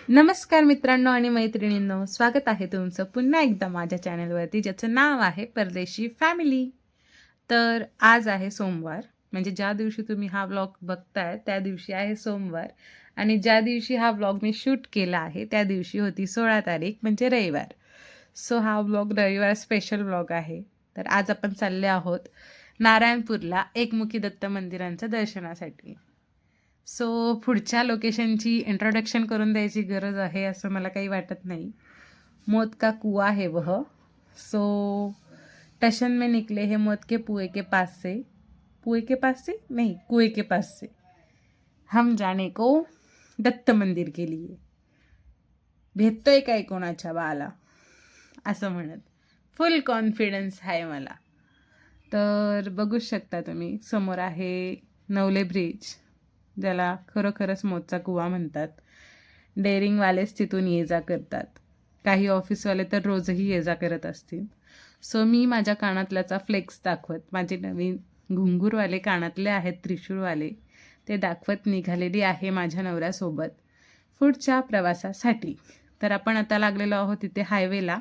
नमस्कार मित्रांनो आणि मैत्रिणींनो, स्वागत आहे तुमचं पुन्हा एकदा माझ्या चॅनलवरती, ज्याचं नाव आहे परदेशी फॅमिली. तर आज आहे सोमवार, म्हणजे ज्या दिवशी तुम्ही हा व्लॉग बघताय त्या दिवशी आहे सोमवार, आणि ज्या दिवशी हा व्लॉग मी शूट केला आहे त्या दिवशी होती 16 तारीख, म्हणजे रविवार. सो हा व्लॉग रविवार स्पेशल व्लॉग आहे. तर आज आपण चालले आहोत नारायणपूरला एकमुखी दत्त मंदिरांच्या दर्शनासाठी. सो पुढच्या लोकेशनची इंट्रोडक्शन करून द्यायची गरज आहे असं मला काही वाटत नाही. मौत का कुआं है वह, सो टशन में निकले हैं मौत के कुएं के पास से हम जाने को दत्त मंदिर के लिए. भेटतोय काय कोणाच्या बाला असं म्हणत फुल कॉन्फिडन्स आहे मला. तर बघू शकता तुम्ही, समोर आहे नवले ब्रिज, ज्याला खरोखरच मोचा कुवा म्हणतात. डेअरिंगवालेच तिथून ये जा करतात, काही ऑफिसवाले तर रोजही ये जा करत असतील. सो मी माझ्या कानातल्याचा फ्लेक्स दाखवत, माझे नवीन घुंगूरवाले कानातले आहेत त्रिशूळवाले, ते दाखवत निघालेली आहे माझ्या नवऱ्यासोबत पुढच्या प्रवासासाठी. तर आपण आता लागलेलो आहोत तिथे हायवेला,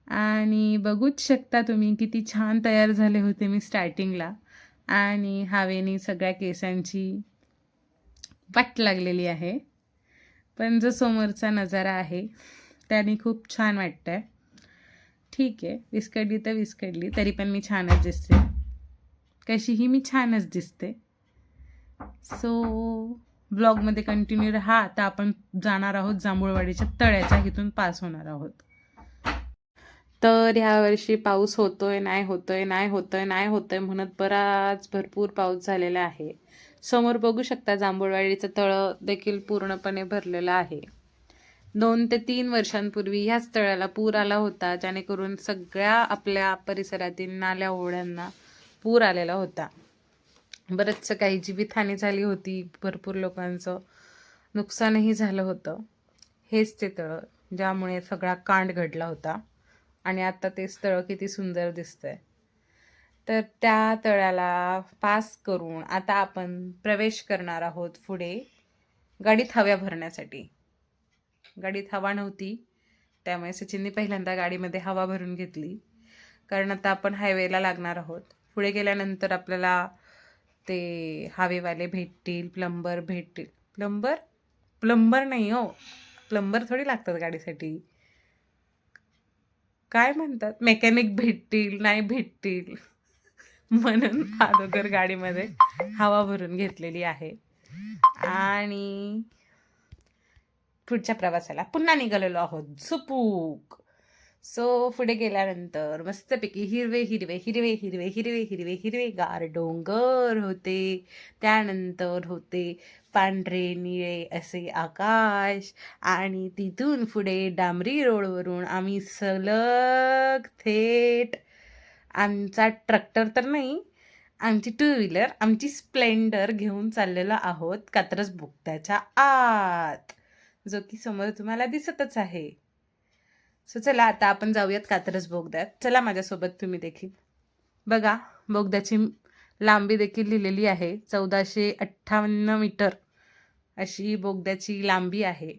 आणि बघूच शकता तुम्ही किती छान तयार झाले होते मी स्टार्टिंगला, आणि हवेनी सगळ्या केसांची वाट लागलेली आहे. पण जो समोरचा नजारा आहे त्याने खूप छान वाटतं आहे. ठीक आहे, विस्कटली तर विस्कटली, तरी पण मी छानच दिसते, कशीही मी छानच दिसते. सो ब्लॉगमध्ये कंटिन्यू राहा. आता आपण जाणार आहोत जांभूळवाडीच्या तळ्याच्या, इथून पास होणार आहोत. तर ह्या वर्षी पाऊस होतोय नाही होतोय म्हणत भरपूर पाऊस झालेला आहे. समोर बघू शकता जांभूळवाडीचं तळं देखील पूर्णपणे भरलेलं आहे. 2 ते 3 वर्षांपूर्वी ह्याच तळ्याला पूर आला होता, जेणेकरून सगळ्या आपल्या परिसरातील नाल्या ओढ्यांना पूर आलेला होता. बरंचसं काही जीवितहानी झाली होती, भरपूर लोकांचं नुकसानही झालं होतं. हेच ते तळं ज्यामुळे सगळा कांड घडला होता, आणि आता तेच तळं किती सुंदर दिसतंय. तर त्या तळ्याला पास करून आता आपण प्रवेश करणार आहोत पुढे गाडीत हवा भरण्यासाठी. गाडीत हवा नव्हती, त्यामुळे सचिनने पहिल्यांदा गाडीमध्ये हवा भरून घेतली, कारण आता आपण हायवेला लागणार आहोत. पुढे गेल्यानंतर आपल्याला ते हवेवाले भेटतील, प्लंबर भेटतील. प्लंबर नाही हो, प्लंबर थोडी लागतात गाडीसाठी, काय म्हणतात, मेकॅनिक भेटतील, नाही भेटतील. म्हणून अगोदर गाडीमध्ये हवा भरून घेतलेली आहे, आणि पुढच्या प्रवासाला पुन्हा निघालेलो आहोत झुपूक. सो पुढे गेल्यानंतर मस्तपैकी हिरवे हिरवे हिरवे हिरवे हिरवे हिरवे हिरवे गार डोंगर होते, त्यानंतर होते पांढरे निळे असे आकाश, आणि तिथून पुढे डांबरी रोडवरून आम्ही सलग थेट आमचा ट्रॅक्टर तर नाही, आमची 2 व्हीलर, आमची स्प्लेंडर घेऊन चाललेलो आहोत कात्रज बोगद्याच्या आत, जो की समोर तुम्हाला दिसतच आहे. सो चला आता आपण जाऊयात कात्रज बोगद्यात. चला माझ्यासोबत तुम्ही देखील. बघा, बोगद्याची लांबी देखील लिहिलेली आहे, 1458 मीटर अशी बोगद्याची लांबी आहे.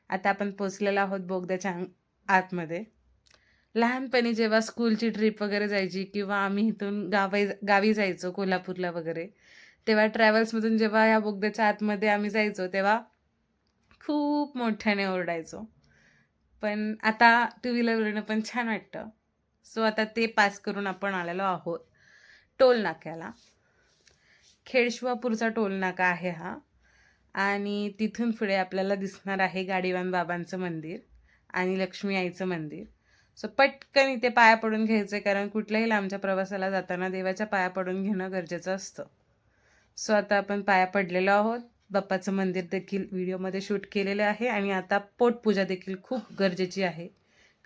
आता आपण पोचलेलो आहोत बोगद्याच्या आतमध्ये. लहानपणी जेव्हा स्कूलची ट्रिप वगैरे जायची, किंवा आम्ही इथून गावी जायचो कोल्हापूरला वगैरे, तेव्हा ट्रॅव्हल्समधून जेव्हा ह्या बोगद्याच्या आतमध्ये आम्ही जायचो तेव्हा खूप मोठ्याने ओरडायचो. पण आता 2 व्हीलरवरनं पण छान वाटतं. सो आता ते पास करून आपण आलेलो आहोत टोल नाक्याला. खेडशिवापूरचा टोल नाका आहे हा, आणि तिथून पुढे आपल्याला दिसणार आहे गाडीवान बाबांचं मंदिर आणि लक्ष्मी आईचं मंदिर. सो पटकन इथे पाया पडून घ्यायचं, कारण कुठल्याही लांबच्या प्रवासाला जाताना देवाच्या पाया पडून घेणं गरजेचं असतं. सो आता आपण पाया पडलेलो आहोत. बाप्पाचं मंदिर देखील व्हिडिओमध्ये शूट केलेलं आहे, आणि आता पोटपूजा देखील खूप गरजेची आहे,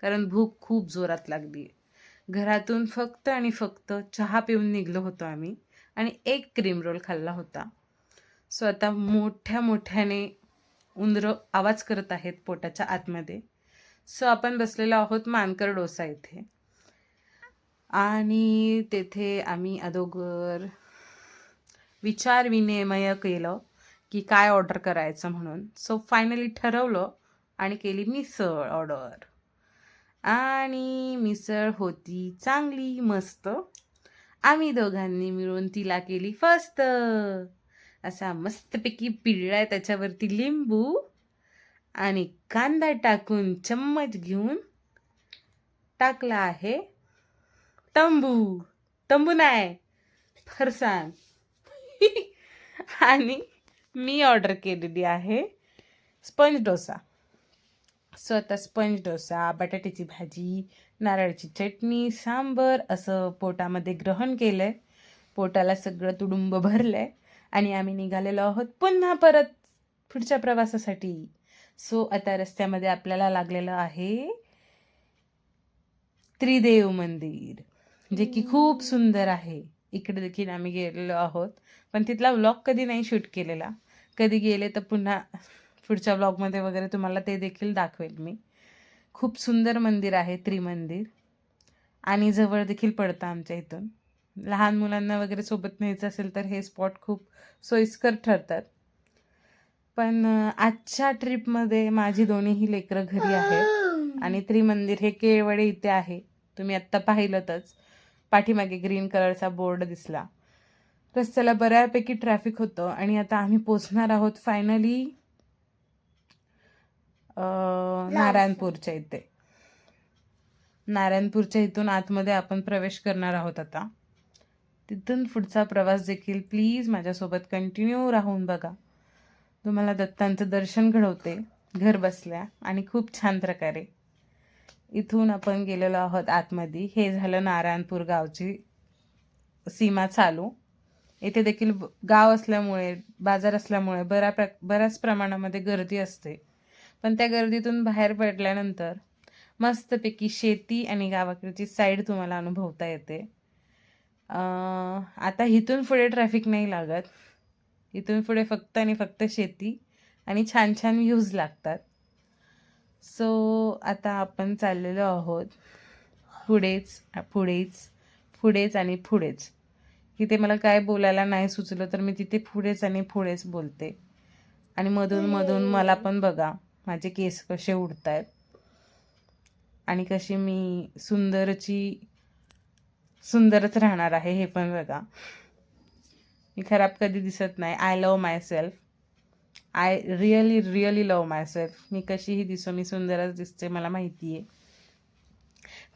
कारण भूक खूप जोरात लागली. घरातून फक्त आणि फक्त चहा पिऊन निघलो होतो आम्ही, आणि 1 क्रीम रोल खाल्ला होता. सो आता मोठ्या मोठ्याने उंदरं आवाज करत आहेत पोटाच्या आतमध्ये. सो आपण बसलेलो आहोत मानकर डोसा इथे, आणि तेथे आम्ही अगोदर विचार विनिमय केलं की काय ऑर्डर करायचं म्हणून. सो फायनली ठरवलं आणि केली मिसळ ऑर्डर. आणि मिसळ होती चांगली मस्त. आम्ही दोघांनी मिळून तिला केली फस्त. असा मस्तपैकी पिळलाय त्याच्यावरती लिंबू आणि कांदा टाकून चम्मच घेऊन टाकला आहे तंबू. तंबू नाही, फरसाण. आणि मी ऑर्डर केलेली आहे स्पंज डोसा. सो आता स्पंज डोसा, बटाट्याची भाजी, नारळाची चटणी, सांबर असं पोटामध्ये ग्रहण केलंय. पोटाला सगळं तुडुंब भरलंय आणि आम्ही निघालेलो आहोत पुन्हा परत पुढच्या प्रवासासाठी. सो आता रस्त्यामध्ये आपल्याला लागलेलं आहे त्रिदेव मंदिर, जे की खूप सुंदर आहे. इकडे देखील आम्ही गेलेलो आहोत, पण तिथला व्लॉग कधी नाही शूट केलेला. कधी गेले तर पुन्हा पुढच्या व्लॉगमध्ये वगैरे तुम्हाला ते देखील दाखवेल मी. खूप सुंदर मंदिर आहे त्रिमंदिर आणि जवळ देखील पडतं आमच्या इथून. लहान मुलांना वगैरे सोबत न्यायचं असेल तर हे स्पॉट खूप सोयीस्कर ठरतात. पण आजच्या ट्रिपमध्ये माझी दोन्हीही लेकरं घरी आहेत आणि त्रिमंदिर हे केळवडे इथे आहे. तुम्ही आत्ता पाहिलंतच, पाठीमागे ग्रीन कलरचा बोर्ड दिसला. रस्त्याला बऱ्यापैकी ट्रॅफिक होतं आणि आता आम्ही पोचणार आहोत फायनली नारायणपूरच्या इथे. नारायणपूरच्या इथून आतमध्ये आपण प्रवेश करणार आहोत आता. तिथून पुढचा प्रवास देखील प्लीज माझ्यासोबत कंटिन्यू राहून बघा. तुम्हाला दत्तांचं दर्शन घडवते घर बसल्या आणि खूप छान प्रकारे. इथून आपण गेलेलो आहोत आतमध्ये. हे झालं नारायणपूर गावची सीमा चालू. येथे देखील गाव असल्यामुळे, बाजार असल्यामुळे बऱ्याच प्रमाणामध्ये गर्दी असते. पण त्या गर्दीतून बाहेर पडल्यानंतर मस्तपैकी शेती आणि गावाकडची साईड तुम्हाला अनुभवता येते. आता इथून पुढे ट्रॅफिक नाही लागत. इथून पुढे फक्त आणि फक्त शेती आणि छान छान व्ह्यूज लागतात. सो आता आपण चाललेलो आहोत पुढेच आणि पुढेच. इथे मला काय बोलायला नाही सुचलं तर मी तिथे पुढेच आणि पुढेच बोलते. आणि मधून मधून मला पण बघा माझे केस कसे उडतायत आणि कशी मी सुंदरच राहणार आहे हे पण बघा. मी खराब कधी दिसत नाही. I love myself. I really love myself. मी कशीही दिसो, मी सुंदरच दिसते, मला माहिती आहे.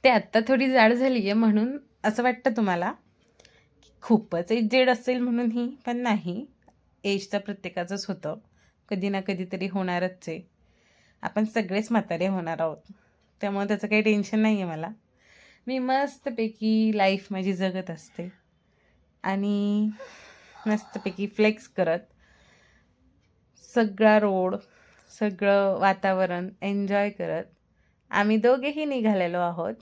ते आत्ता थोडी जाड झाली आहे म्हणून असं वाटतं तुम्हाला खूपच एजेड असेल म्हणूनही, पण नाही. एज तर प्रत्येकाचंच होतं, कधी ना कधीतरी होणारच आहे. आपण सगळेच म्हातारे होणार आहोत, त्यामुळे त्याचं काही टेन्शन नाही आहे मला. मी मस्तपैकी लाईफ माझी जगत असते आणि मस्तपैकी फ्लेक्स करत सगळा रोड, सगळं वातावरण एन्जॉय करत आम्ही दोघेही निघालेलो आहोत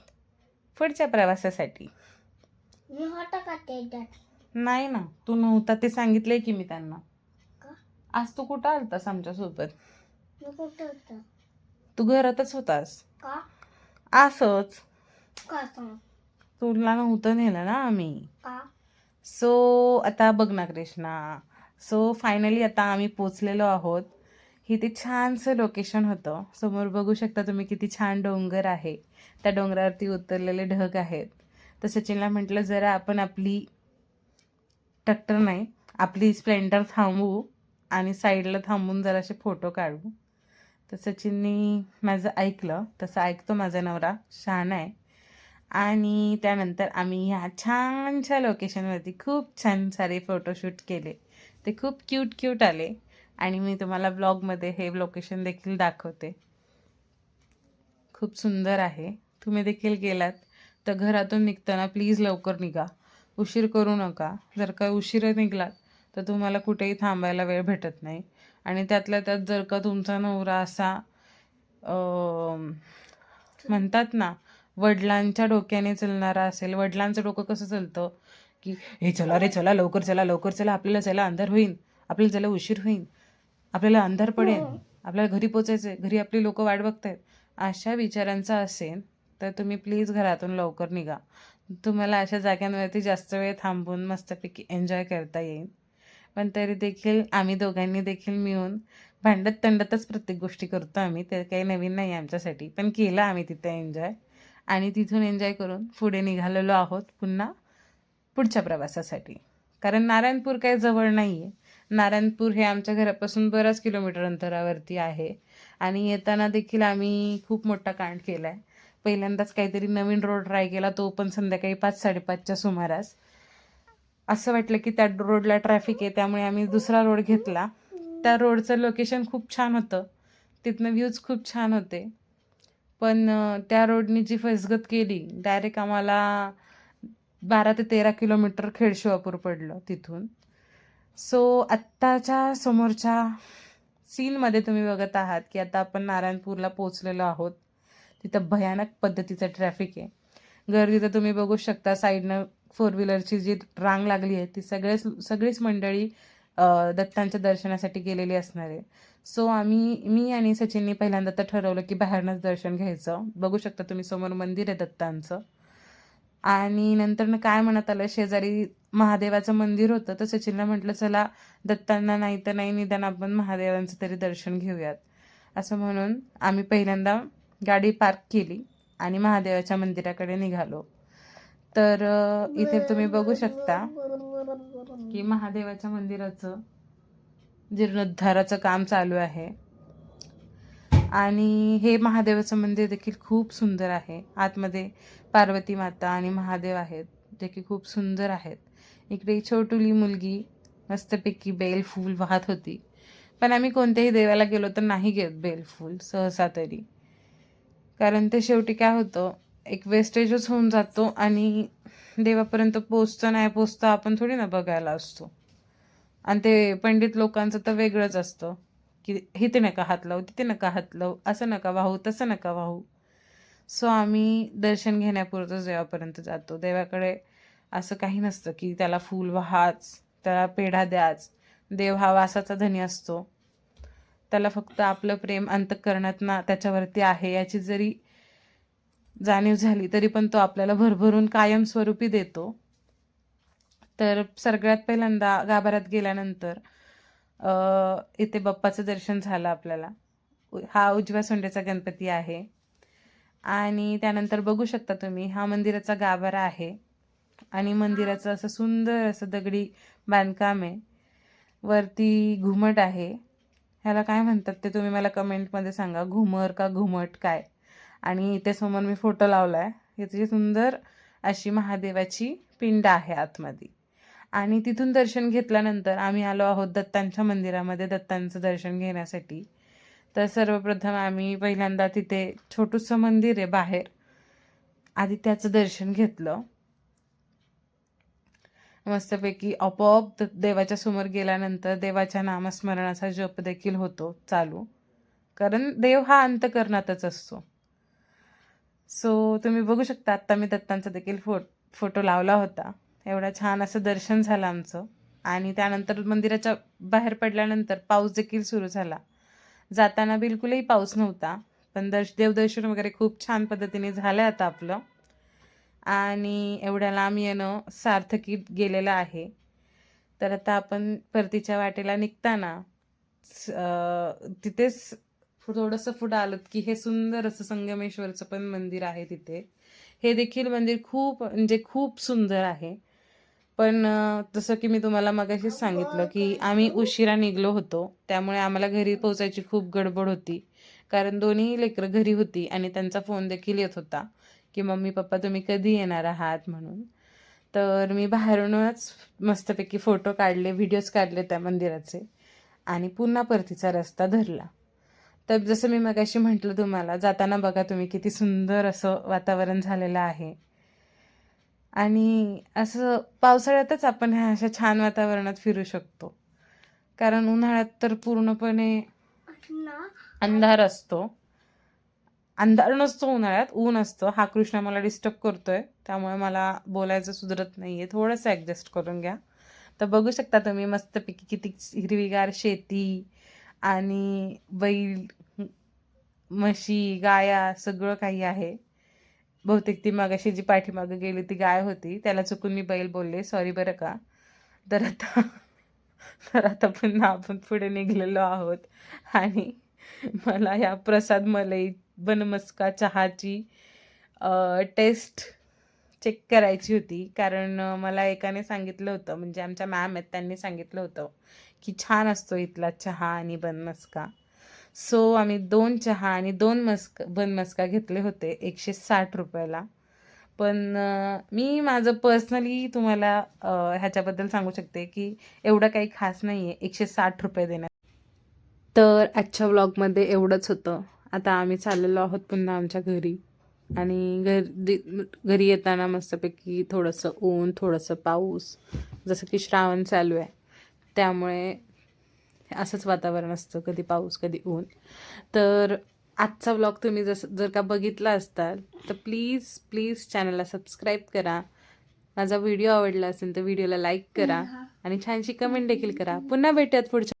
पुढच्या प्रवासासाठी. नाही ना, तू नव्हता ते सांगितलंय की मी त्यांना. आज तू कुठं आलतास आमच्यासोबत? तू घरातच होतास. असंच तुला नव्हतं नेलं ना आम्ही. सो आता बघ ना कृष्णा. सो फायनली आता आम्ही पोचलेलो आहोत. इथे छानसं लोकेशन होतं. समोर बघू शकता तुम्ही किती छान डोंगर आहे. त्या डोंगरावरती उतरलेले ढग आहेत. तर सचिनला म्हटलं जरा आपण आपली आपली स्प्लेंडर थांबवू आणि साईडला थांबून जरासे फोटो काढू. तर सचिननी माझं ऐकलं. तसं ऐकतो माझा नवरा, शहाणा आहे. आणि त्यानंतर आम्ही ह्या छानशा लोकेशनवरती खूप छान सारे फोटोशूट केले. ते खूप क्यूट आले आणि मी तुम्हाला ब्लॉगमध्ये हे लोकेशन देखील दाखवते. खूप सुंदर आहे. तुम्ही देखील गेलात तर घरातून निघताना प्लीज लवकर निघा, उशीर करू नका. जर का उशिरा निघालात तर तुम्हाला कुठेही थांबायला वेळ भेटत नाही. आणि त्यातल्या त्यात जर का तुमचा नवरा असा म्हणतात ना वडिलांच्या डोक्याने चालणारा असेल. वडिलांचं डोकं कसं चालतं की हे चला रे चला, लवकर चला, आपल्याला चला अंधार होईल, आपल्याला चला उशीर होईल, आपल्याला अंधार पडेल, आपल्याला घरी पोचायचं आहे, घरी आपली लोक वाट बघतायत. अशा विचारांचा असेल तर तुम्ही प्लीज घरातून लवकर निघा. तुम्हाला अशा जाग्यांवरती जास्त वेळ थांबून मस्तपैकी एन्जॉय करता येईल. पण तरी देखील आम्ही दोघांनी देखील मिळून भांडत तंडतच प्रत्येक गोष्टी करतो आम्ही, ते काही नवीन नाही आमच्यासाठी, पण केलं आम्ही तिथे एन्जॉय. आणि तिथून एन्जॉय करून पुढे निघालेलो आहोत पुन्हा पुढच्या प्रवासासाठी. कारण नारायणपूर काही जवळ नाही आहे. नारायणपूर हे आमच्या घरापासून बऱ्याच किलोमीटर अंतरावरती आहे. आणि येताना देखील आम्ही खूप मोठा कांड केला आहे. पहिल्यांदाच काहीतरी नवीन रोड ट्राय केला, तो पण संध्याकाळी 5-5:30च्या सुमारास. असं वाटलं की त्या रोडला ट्रॅफिक आहे, त्यामुळे आम्ही दुसरा रोड घेतला. त्या रोडचं लोकेशन खूप छान होतं, तिथनं व्ह्यूज खूप छान होते. पण त्या रोडनी जी फसगत केली, डायरेक्ट आम्हाला 12 ते 13 किलोमीटर खेडशिवापूर पडलं तिथून. सो आत्ताच्या समोरच्या सीनमध्ये तुम्ही बघत आहात की आता आपण नारायणपूरला पोहोचलेलो आहोत. तिथं भयानक पद्धतीचं ट्रॅफिक आहे. गर्दी तर तुम्ही बघू शकता, साईडनं 4 व्हीलरची जी रांग लागली आहे ती सगळीच मंडळी दत्तांच्या दर्शनासाठी गेलेली असणार आहे. सो मी आणि सचिननी पहिल्यांदा तर ठरवलं की बाहेरनंच दर्शन घ्यायचं. बघू शकता तुम्ही समोर मंदिर आहे दत्तांचं. आणि नंतर काय म्हणत आलं, शेजारी महादेवाचं मंदिर होतं, तर सचिनला म्हटलं चला दत्तांना नाही तर नाही, निदान आपण महादेवांचं तरी दर्शन घेऊयात. असं म्हणून आम्ही पहिल्यांदा गाडी पार्क केली आणि महादेवाच्या मंदिराकडे निघालो. तर इथे तुम्ही बघू शकता की महादेवाच्या मंदिराचं जीर्णोद्धाराचं काम चालू आहे. आणि हे महादेवाचं मंदिर देखील खूप सुंदर आहे. आतमध्ये पार्वती माता आणि महादेव आहेत, जे की खूप सुंदर आहेत. इकडे छोटुली मुलगी मस्तपैकी बेलफूल वाहत होती. पण आम्ही कोणत्याही देवाला गेलो तर नाही घेत बेलफूल सहसा तरी, कारण ते शेवटी काय होतं, एक वेस्टेजच होऊन जातो आणि देवापर्यंत पोचतं नाही पोचतं आपण थोडी ना बघायला असतो. आणि ते पंडित लोकांचं तर वेगळंच असतं की इथे नका हात लावू, तिथे नका हात लावू, असं नका वाहू, तसं नका वाहू. सो आम्ही दर्शन घेण्यापुरतंच देवापर्यंत जातो. देवाकडे असं काही नसतं की त्याला फूल वाहाच, त्याला पेढा द्याच. देव हा वासाचा धनी असतो. त्याला फक्त आपलं प्रेम अंतःकरणात ना त्याच्यावरती आहे याची जरी जाणीव झाली तरी पण तो आपल्याला भरभरून कायमस्वरूपी देतो. तर सगळ्यात पहिल्यांदा गाभाऱ्यात गेल्यानंतर इथे बाप्पाचं दर्शन झालं आपल्याला. हा उजव्या सोंडेचा गणपती आहे. आणि त्यानंतर बघू शकता तुम्ही, हा मंदिराचा गाभारा आहे आणि मंदिराचं असं सुंदर असं दगडी बांधकाम आहे. वरती घुमट आहे. ह्याला काय म्हणतात ते तुम्ही मला कमेंटमध्ये सांगा, घुमर का घुमट काय. आणि इथे समोर मी फोटो लावला आहे. इथे सुंदर अशी महादेवाची पिंड आहे आतमध्ये. आणि तिथून दर्शन घेतल्यानंतर आम्ही आलो आहोत दत्तांच्या मंदिरामध्ये दत्तांचं दर्शन घेण्यासाठी. तर सर्वप्रथम आम्ही पहिल्यांदा तिथे छोटूसं मंदिर आहे बाहेर, आधी त्याचं दर्शन घेतलं. मस्तपैकी आपोआप देवाच्या समोर गेल्यानंतर देवाच्या नामस्मरणाचा जप देखील होतो चालू, कारण देव हा अंतःकरणातच असतो. सो तुम्ही बघू शकता, आत्ता मी दत्तांचा देखील फोटो लावला होता. एवढा छान असं दर्शन झालं आमचं. आणि त्यानंतर मंदिराच्या बाहेर पडल्यानंतर पाऊस देखील सुरू झाला. जाताना बिलकुलही पाऊस नव्हता, पण देवदर्शन वगैरे खूप छान पद्धतीने झालं आता आपलं. आणि एवढ्या लांब येणं सार्थकी गेलेलं आहे. तर आता आपण परतीच्या वाटेला निघताना तिथेच थोडंसं पुढं आलं की हे सुंदर असं संगमेश्वरचं पण मंदिर आहे तिथे. हे देखील मंदिर खूप म्हणजे खूप सुंदर आहे. पण जसं की मी तुम्हाला मगाशीच सांगितलं की आम्ही उशिरा निघलो होतो, त्यामुळे आम्हाला घरी पोहोचायची खूप गडबड होती. कारण दोन्ही लेकरं घरी होती आणि त्यांचा फोन देखील येत होता की मम्मी पप्पा तुम्ही कधी येणार आहात म्हणून. तर मी बाहेरूनच मस्तपैकी फोटो काढले, व्हिडिओज काढले त्या मंदिराचे आणि पुन्हा परतीचा रस्ता धरला. तर जसं मी मगाशी म्हटलं तुम्हाला, जाताना बघा तुम्ही किती सुंदर असं वातावरण झालेलं आहे. आणि असं पावसाळ्यातच आपण ह्या अशा छान वातावरणात फिरू शकतो, कारण उन्हाळ्यात तर पूर्णपणे अंधार असतो. अंधार नसतो उन्हाळ्यात, ऊन असतं. हा कृष्ण मला डिस्टर्ब करतोय, त्यामुळे मला बोलायचं सुधरत नाहीये, थोडंसं ॲडजस्ट करून घ्या. तर बघू शकता तुम्ही मस्तपैकी किती हिरवीगार शेती आणि बैल, म्हशी, गाया सगळं काही आहे. बहुतेक ती मगाशी जी पाठीमागं गेली ती गाय होती, त्याला चुकून मी बैल बोलले, सॉरी बरं का. तर आता तर आता पुन्हा आपण पुढे निघलेलो आहोत आणि मला ह्या प्रसाद मलाई बनमस्का चहाची टेस्ट चेक करायची होती. कारण मला एकाने सांगितलं होतं, म्हणजे आमच्या मॅम आहेत त्यांनी सांगितलं होतं की छान असतो इथला चहा आणि बनमस्का. सो आम्ही 2 चहा आणि 2 बनमस्का घेतले होते 160 रुपयाला. पण मी माझं पर्सनली तुम्हाला ह्याच्याबद्दल सांगू शकते की एवढं काही खास नाही आहे 160 रुपये देण्यात. तर आजच्या व्लॉगमध्ये एवढंच होतं. आता आम्ही चाललेलो आहोत पुन्हा आमच्या घरी आणि घरी येताना मस्तपैकी थोडंसं ऊन, थोडंसं पाऊस, जसं की श्रावण चालू आहे त्यामुळे असंच वातावरण असतं, कधी पाऊस कधी ऊन. तर आजचा व्लॉग तुम्ही जर का बघितला असताल तर प्लीज चॅनलला सबस्क्राईब करा. माझा व्हिडिओ आवडला असेल तर व्हिडिओला लाईक करा आणि छानशी कमेंट देखील करा. पुन्हा भेटूयात पुढच्या